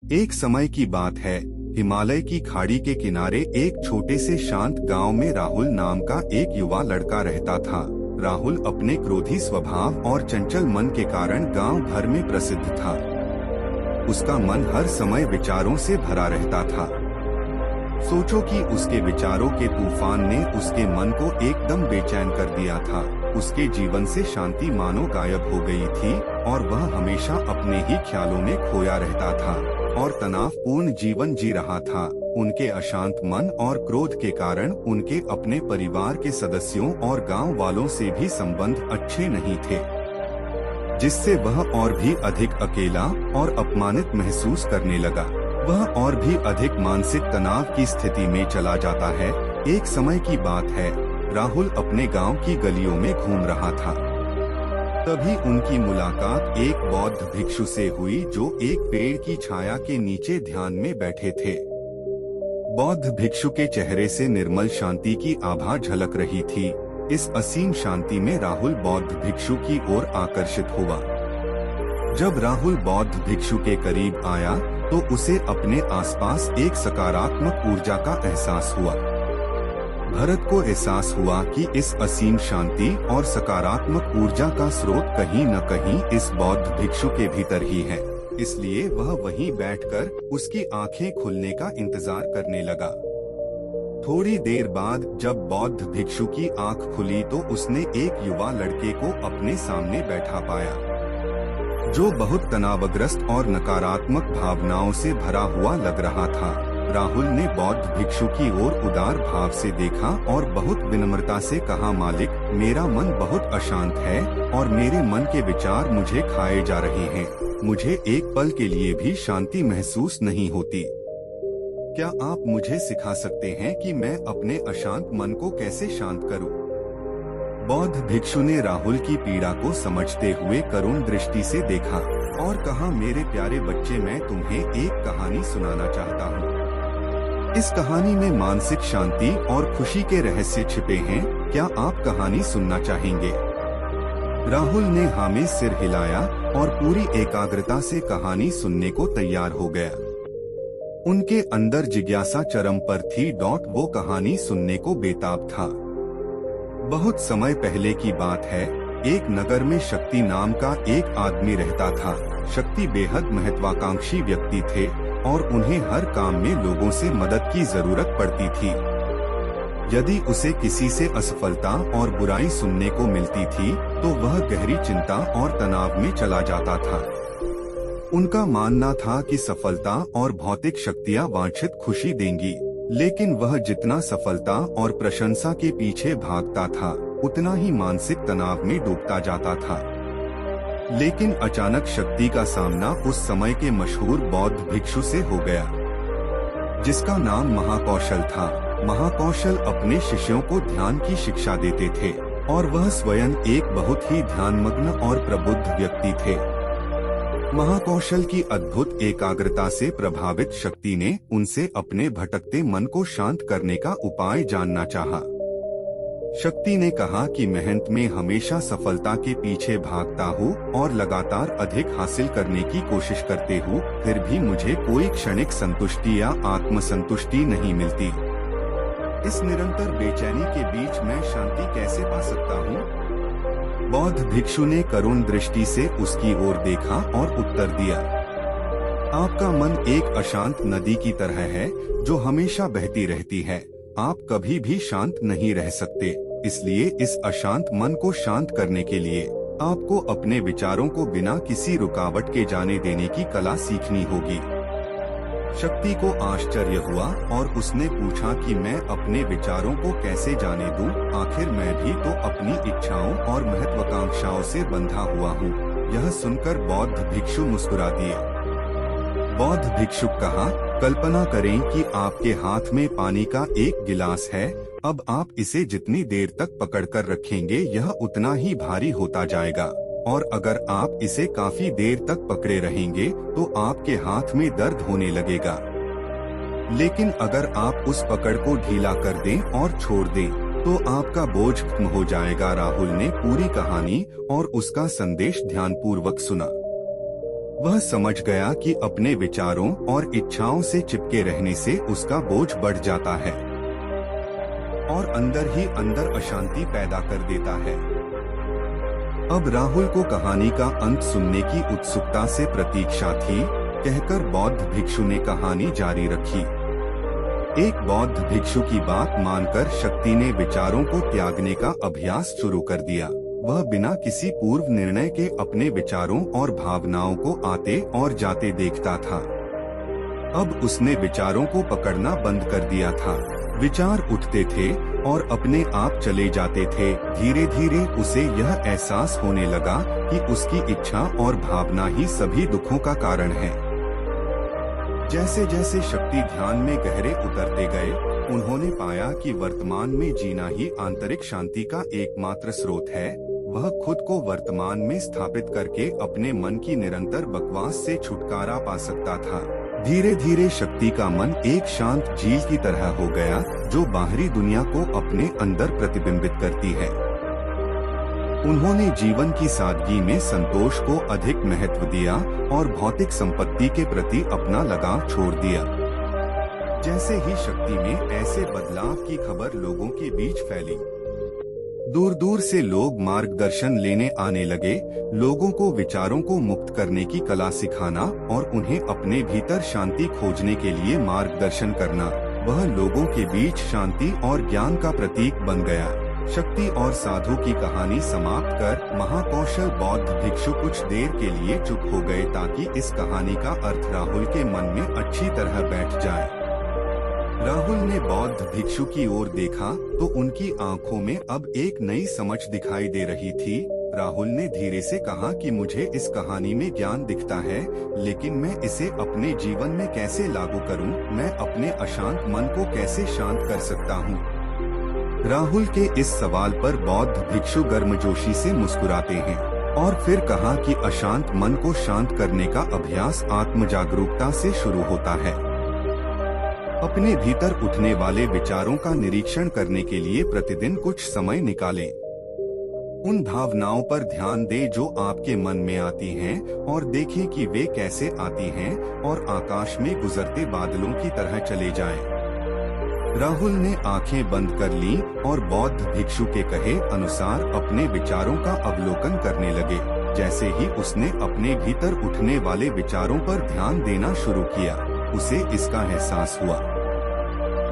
एक समय की बात है, हिमालय की खाड़ी के किनारे एक छोटे से शांत गांव में राहुल नाम का एक युवा लड़का रहता था। राहुल अपने क्रोधी स्वभाव और चंचल मन के कारण गांव भर में प्रसिद्ध था। उसका मन हर समय विचारों से भरा रहता था। सोचो कि उसके विचारों के तूफान ने उसके मन को एकदम बेचैन कर दिया था। उसके जीवन से शांति मानो गायब हो गई थी और वह हमेशा अपने ही ख्यालों में खोया रहता था और तनावपूर्ण जीवन जी रहा था। उनके अशांत मन और क्रोध के कारण उनके अपने परिवार के सदस्यों और गांव वालों से भी संबंध अच्छे नहीं थे, जिससे वह और भी अधिक अकेला और अपमानित महसूस करने लगा। वह और भी अधिक मानसिक तनाव की स्थिति में चला जाता है। एक समय की बात है, राहुल अपने गांव की गलियों में घूम रहा था। तभी उनकी मुलाकात एक बौद्ध भिक्षु से हुई जो एक पेड़ की छाया के नीचे ध्यान में बैठे थे। बौद्ध भिक्षु के चेहरे से निर्मल शांति की आभा झलक रही थी। इस असीम शांति में राहुल बौद्ध भिक्षु की ओर आकर्षित हुआ। जब राहुल बौद्ध भिक्षु के करीब आया तो उसे अपने आसपास एक सकारात्मक ऊर्जा का एहसास हुआ। भरत को एहसास हुआ कि इस असीम शांति और सकारात्मक ऊर्जा का स्रोत कहीं न कहीं इस बौद्ध भिक्षु के भीतर ही है। इसलिए वह वहीं बैठकर उसकी आंखें खुलने का इंतजार करने लगा। थोड़ी देर बाद जब बौद्ध भिक्षु की आंख खुली तो उसने एक युवा लड़के को अपने सामने बैठा पाया, जो बहुत तनावग्रस्त और नकारात्मक भावनाओं से भरा हुआ लग रहा था। राहुल ने बौद्ध भिक्षु की ओर उदार भाव से देखा और बहुत विनम्रता से कहा, मालिक, मेरा मन बहुत अशांत है और मेरे मन के विचार मुझे खाए जा रहे हैं। मुझे एक पल के लिए भी शांति महसूस नहीं होती। क्या आप मुझे सिखा सकते हैं कि मैं अपने अशांत मन को कैसे शांत करूं? बौद्ध भिक्षु ने राहुल की पीड़ा को समझते हुए करुण दृष्टि से देखा और कहा, मेरे प्यारे बच्चे, मैं तुम्हें एक कहानी सुनाना चाहता हूँ। इस कहानी में मानसिक शांति और खुशी के रहस्य छिपे हैं। क्या आप कहानी सुनना चाहेंगे? राहुल ने हाँ में सिर हिलाया और पूरी एकाग्रता से कहानी सुनने को तैयार हो गया। उनके अंदर जिज्ञासा चरम पर थी। वो कहानी सुनने को बेताब था। बहुत समय पहले की बात है। एक नगर में शक्ति नाम का एक आदमी रहता था। शक्ति बेहद महत्वाकांक्षी व्यक्ति थे और उन्हें हर काम में लोगों से मदद की जरूरत पड़ती थी। यदि उसे किसी से असफलता और बुराई सुनने को मिलती थी तो वह गहरी चिंता और तनाव में चला जाता था। उनका मानना था कि सफलता और भौतिक शक्तियां वांछित खुशी देंगी, लेकिन वह जितना सफलता और प्रशंसा के पीछे भागता था उतना ही मानसिक तनाव में डूबता जाता था। लेकिन अचानक शक्ति का सामना उस समय के मशहूर बौद्ध भिक्षु से हो गया, जिसका नाम महाकौशल था। महाकौशल अपने शिष्यों को ध्यान की शिक्षा देते थे और वह स्वयं एक बहुत ही ध्यानमग्न और प्रबुद्ध व्यक्ति थे। महाकौशल की अद्भुत एकाग्रता से प्रभावित शक्ति ने उनसे अपने भटकते मन को शांत करने का उपाय जानना चाहा। शक्ति ने कहा कि मेहनत में हमेशा सफलता के पीछे भागता हूँ और लगातार अधिक हासिल करने की कोशिश करते हूँ, फिर भी मुझे कोई क्षणिक संतुष्टि या आत्मसंतुष्टि नहीं मिलती। इस निरंतर बेचैनी के बीच मैं शांति कैसे पा सकता हूँ? बौद्ध भिक्षु ने करुण दृष्टि से उसकी ओर देखा और उत्तर दिया, आपका मन एक अशांत नदी की तरह है जो हमेशा बहती रहती है। आप कभी भी शांत नहीं रह सकते। इसलिए इस अशांत मन को शांत करने के लिए आपको अपने विचारों को बिना किसी रुकावट के जाने देने की कला सीखनी होगी। शक्ति को आश्चर्य हुआ और उसने पूछा कि मैं अपने विचारों को कैसे जाने दूं? आखिर मैं भी तो अपनी इच्छाओं और महत्वाकांक्षाओं से बंधा हुआ हूँ। यह सुनकर बौद्ध भिक्षु मुस्कुरा दिए। बौद्ध भिक्षुक कहा, कल्पना करें कि आपके हाथ में पानी का एक गिलास है। अब आप इसे जितनी देर तक पकड़कर रखेंगे यह उतना ही भारी होता जाएगा, और अगर आप इसे काफी देर तक पकड़े रहेंगे तो आपके हाथ में दर्द होने लगेगा। लेकिन अगर आप उस पकड़ को ढीला कर दें और छोड़ दें तो आपका बोझ खत्म हो जाएगा। राहुल ने पूरी कहानी और उसका संदेश ध्यानपूर्वक सुना। वह समझ गया कि अपने विचारों और इच्छाओं से चिपके रहने से उसका बोझ बढ़ जाता है और अंदर ही अंदर अशांति पैदा कर देता है। अब राहुल को कहानी का अंत सुनने की उत्सुकता से प्रतीक्षा थी, कहकर बौद्ध भिक्षु ने कहानी जारी रखी। एक बौद्ध भिक्षु की बात मानकर शक्ति ने विचारों को त्यागने का अभ्यास शुरू कर दिया। वह बिना किसी पूर्व निर्णय के अपने विचारों और भावनाओं को आते और जाते देखता था। अब उसने विचारों को पकड़ना बंद कर दिया था। विचार उठते थे और अपने आप चले जाते थे। धीरे धीरे उसे यह एहसास होने लगा कि उसकी इच्छा और भावना ही सभी दुखों का कारण है। जैसे जैसे शक्ति ध्यान में गहरे उतरते गए, उन्होंने पाया कि वर्तमान में जीना ही आंतरिक शांति का एकमात्र स्रोत है। वह खुद को वर्तमान में स्थापित करके अपने मन की निरंतर बकवास से छुटकारा पा सकता था। धीरे धीरे शक्ति का मन एक शांत झील की तरह हो गया, जो बाहरी दुनिया को अपने अंदर प्रतिबिंबित करती है। उन्होंने जीवन की सादगी में संतोष को अधिक महत्व दिया और भौतिक संपत्ति के प्रति अपना लगाव छोड़ दिया। जैसे ही शक्ति में ऐसे बदलाव की खबर लोगों के बीच फैली, दूर दूर से लोग मार्गदर्शन लेने आने लगे। लोगों को विचारों को मुक्त करने की कला सिखाना और उन्हें अपने भीतर शांति खोजने के लिए मार्गदर्शन करना, वह लोगों के बीच शांति और ज्ञान का प्रतीक बन गया। शक्ति और साधु की कहानी समाप्त कर महाकौशल बौद्ध भिक्षु कुछ देर के लिए चुप हो गए, ताकि इस कहानी का अर्थ राहुल के मन में अच्छी तरह बैठ जाए। राहुल ने बौद्ध भिक्षु की ओर देखा तो उनकी आंखों में अब एक नई समझ दिखाई दे रही थी। राहुल ने धीरे से कहा कि मुझे इस कहानी में ज्ञान दिखता है, लेकिन मैं इसे अपने जीवन में कैसे लागू करूं? मैं अपने अशांत मन को कैसे शांत कर सकता हूं? राहुल के इस सवाल पर बौद्ध भिक्षु गर्मजोशी से मुस्कुराते हैं और फिर कहा कि अशांत मन को शांत करने का अभ्यास आत्म जागरूकता से शुरू होता है। अपने भीतर उठने वाले विचारों का निरीक्षण करने के लिए प्रतिदिन कुछ समय निकालें। उन भावनाओं पर ध्यान दें जो आपके मन में आती हैं और देखें कि वे कैसे आती हैं और आकाश में गुजरते बादलों की तरह चले जाएं। राहुल ने आंखें बंद कर ली और बौद्ध भिक्षु के कहे अनुसार अपने विचारों का अवलोकन करने लगे। जैसे ही उसने अपने भीतर उठने वाले विचारों पर ध्यान देना शुरू किया, उसे इसका एहसास हुआ।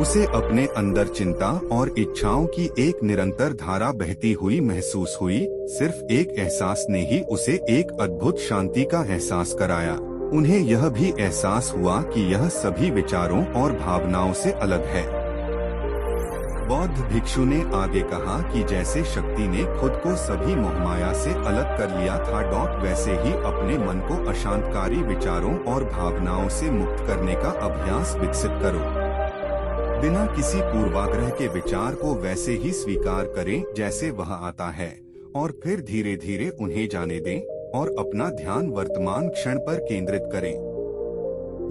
उसे अपने अंदर चिंता और इच्छाओं की एक निरंतर धारा बहती हुई महसूस हुई। सिर्फ एक एहसास ने ही उसे एक अद्भुत शांति का एहसास कराया। उन्हें यह भी एहसास हुआ कि यह सभी विचारों और भावनाओं से अलग है। बौद्ध भिक्षु ने आगे कहा कि जैसे शक्ति ने खुद को सभी मोहमाया से अलग कर लिया था, वैसे ही अपने मन को अशांतकारी विचारों और भावनाओं से मुक्त करने का अभ्यास विकसित करो। बिना किसी पूर्वाग्रह के विचार को वैसे ही स्वीकार करें जैसे वह आता है और फिर धीरे धीरे उन्हें जाने दें और अपना ध्यान वर्तमान क्षण पर केंद्रित करें।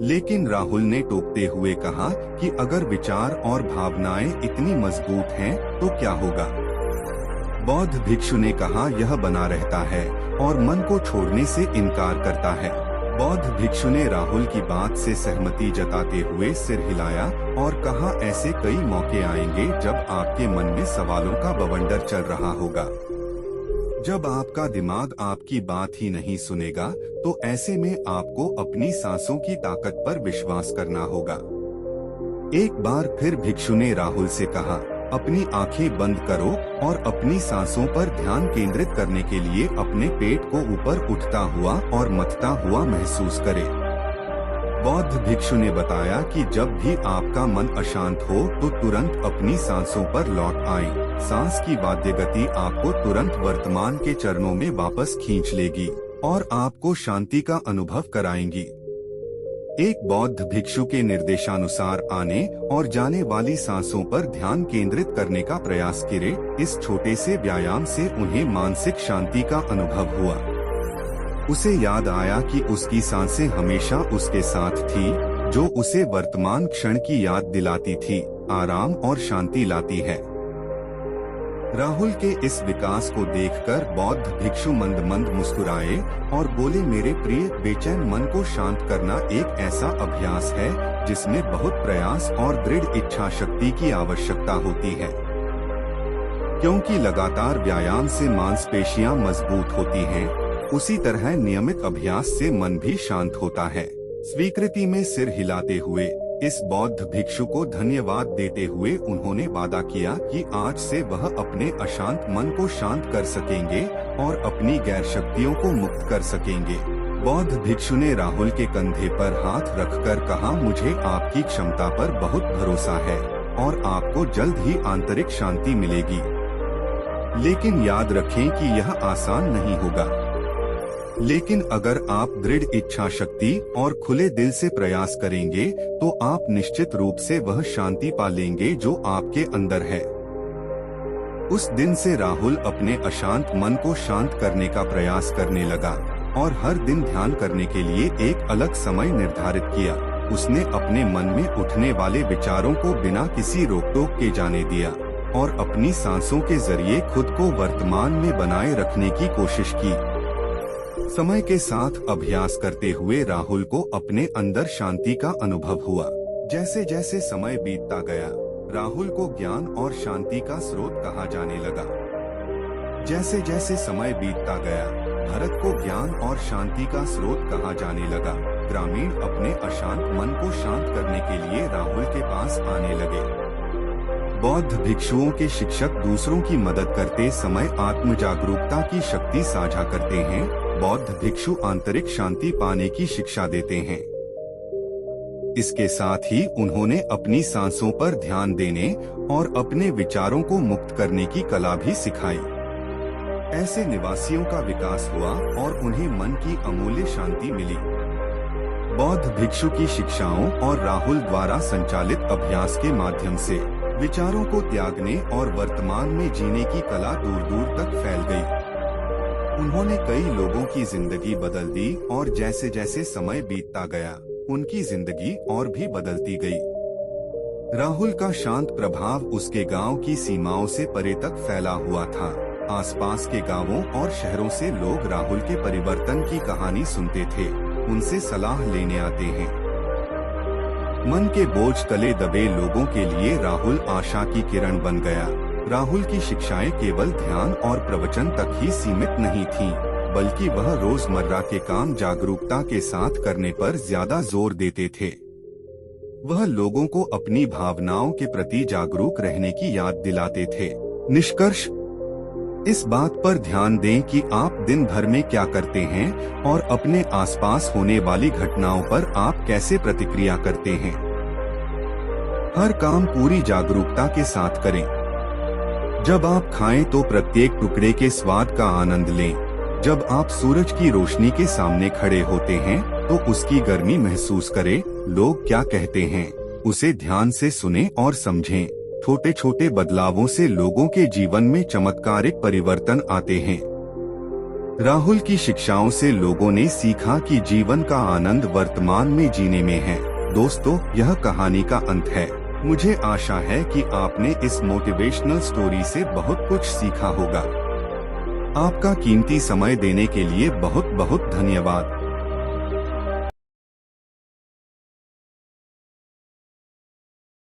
लेकिन राहुल ने टोकते हुए कहा कि अगर विचार और भावनाएं इतनी मजबूत हैं तो क्या होगा? बौद्ध भिक्षु ने कहा यह बना रहता है और मन को छोड़ने से इनकार करता है। बौद्ध भिक्षु ने राहुल की बात से सहमति जताते हुए सिर हिलाया और कहा ऐसे कई मौके आएंगे जब आपके मन में सवालों का बवंडर चल रहा होगा। जब आपका दिमाग आपकी बात ही नहीं सुनेगा तो ऐसे में आपको अपनी सांसों की ताकत पर विश्वास करना होगा। एक बार फिर भिक्षु ने राहुल से कहा अपनी आंखें बंद करो और अपनी सांसों पर ध्यान केंद्रित करने के लिए अपने पेट को ऊपर उठता हुआ और मथता हुआ महसूस करें। बौद्ध भिक्षु ने बताया कि जब भी आपका मन अशांत हो तो तुरंत अपनी सांसों पर लौट आएं। सांस की वाद्य गति आपको तुरंत वर्तमान के चरणों में वापस खींच लेगी और आपको शांति का अनुभव कराएंगी। एक बौद्ध भिक्षु के निर्देशानुसार आने और जाने वाली सांसों पर ध्यान केंद्रित करने का प्रयास करें। इस छोटे से व्यायाम से उन्हें मानसिक शांति का अनुभव हुआ। उसे याद आया कि उसकी सांसें हमेशा उसके साथ थी, जो उसे वर्तमान क्षण की याद दिलाती थी, आराम और शांति लाती है। राहुल के इस विकास को देखकर बौद्ध भिक्षु मंद मंद मुस्कुराए और बोले, मेरे प्रिय, बेचैन मन को शांत करना एक ऐसा अभ्यास है जिसमें बहुत प्रयास और दृढ़ इच्छा शक्ति की आवश्यकता होती है, क्योंकि लगातार व्यायाम से मांसपेशियां मजबूत होती हैं, उसी तरह नियमित अभ्यास से मन भी शांत होता है। स्वीकृति में सिर हिलाते हुए इस बौद्ध भिक्षु को धन्यवाद देते हुए उन्होंने वादा किया कि आज से वह अपने अशांत मन को शांत कर सकेंगे और अपनी गैर शक्तियों को मुक्त कर सकेंगे। बौद्ध भिक्षु ने राहुल के कंधे पर हाथ रखकर कहा, मुझे आपकी क्षमता पर बहुत भरोसा है और आपको जल्द ही आंतरिक शांति मिलेगी, लेकिन याद रखें कि यह आसान नहीं होगा। लेकिन अगर आप दृढ़ इच्छा शक्ति और खुले दिल से प्रयास करेंगे तो आप निश्चित रूप से वह शांति पा लेंगे जो आपके अंदर है। उस दिन से राहुल अपने अशांत मन को शांत करने का प्रयास करने लगा और हर दिन ध्यान करने के लिए एक अलग समय निर्धारित किया। उसने अपने मन में उठने वाले विचारों को बिना किसी रोक टोक के जाने दिया और अपनी सांसों के जरिए खुद को वर्तमान में बनाए रखने की कोशिश की। समय के साथ अभ्यास करते हुए राहुल को अपने अंदर शांति का अनुभव हुआ। जैसे जैसे समय बीतता गया, राहुल को ज्ञान और शांति का स्रोत कहा जाने लगा। जैसे जैसे समय बीतता गया, भरत को ज्ञान और शांति का स्रोत कहा जाने लगा। ग्रामीण अपने अशांत मन को शांत करने के लिए राहुल के पास आने लगे। बौद्ध भिक्षुओं के शिक्षक दूसरों की मदद करते समय आत्म जागरूकता की शक्ति साझा करते हैं। बौद्ध भिक्षु आंतरिक शांति पाने की शिक्षा देते हैं। इसके साथ ही उन्होंने अपनी सांसों पर ध्यान देने और अपने विचारों को मुक्त करने की कला भी सिखाई। ऐसे निवासियों का विकास हुआ और उन्हें मन की अमूल्य शांति मिली। बौद्ध भिक्षु की शिक्षाओं और राहुल द्वारा संचालित अभ्यास के माध्यम से विचारों को त्यागने और वर्तमान में जीने की कला दूर दूर तक फैल गई। उन्होंने कई लोगों की जिंदगी बदल दी और जैसे जैसे समय बीतता गया, उनकी जिंदगी और भी बदलती गई। राहुल का शांत प्रभाव उसके गांव की सीमाओं से परे तक फैला हुआ था। आसपास के गांवों और शहरों से लोग राहुल के परिवर्तन की कहानी सुनते थे, उनसे सलाह लेने आते हैं। मन के बोझ तले दबे लोगों के लिए राहुल आशा की किरण बन गया। राहुल की शिक्षाएं केवल ध्यान और प्रवचन तक ही सीमित नहीं थीं, बल्कि वह रोजमर्रा के काम जागरूकता के साथ करने पर ज्यादा जोर देते थे। वह लोगों को अपनी भावनाओं के प्रति जागरूक रहने की याद दिलाते थे। निष्कर्ष, इस बात पर ध्यान दें कि आप दिन भर में क्या करते हैं और अपने आसपास होने वाली घटनाओं पर आप कैसे प्रतिक्रिया करते हैं। हर काम पूरी जागरूकता के साथ करें। जब आप खाएं तो प्रत्येक टुकड़े के स्वाद का आनंद लें। जब आप सूरज की रोशनी के सामने खड़े होते हैं तो उसकी गर्मी महसूस करें। लोग क्या कहते हैं उसे ध्यान से सुनें और समझें। छोटे छोटे बदलावों से लोगों के जीवन में चमत्कारिक परिवर्तन आते हैं। राहुल की शिक्षाओं से लोगों ने सीखा कि जीवन का आनंद वर्तमान में जीने में है। दोस्तों, यह कहानी का अंत है। मुझे आशा है कि आपने इस मोटिवेशनल स्टोरी से बहुत कुछ सीखा होगा। आपका कीमती समय देने के लिए बहुत बहुत धन्यवाद।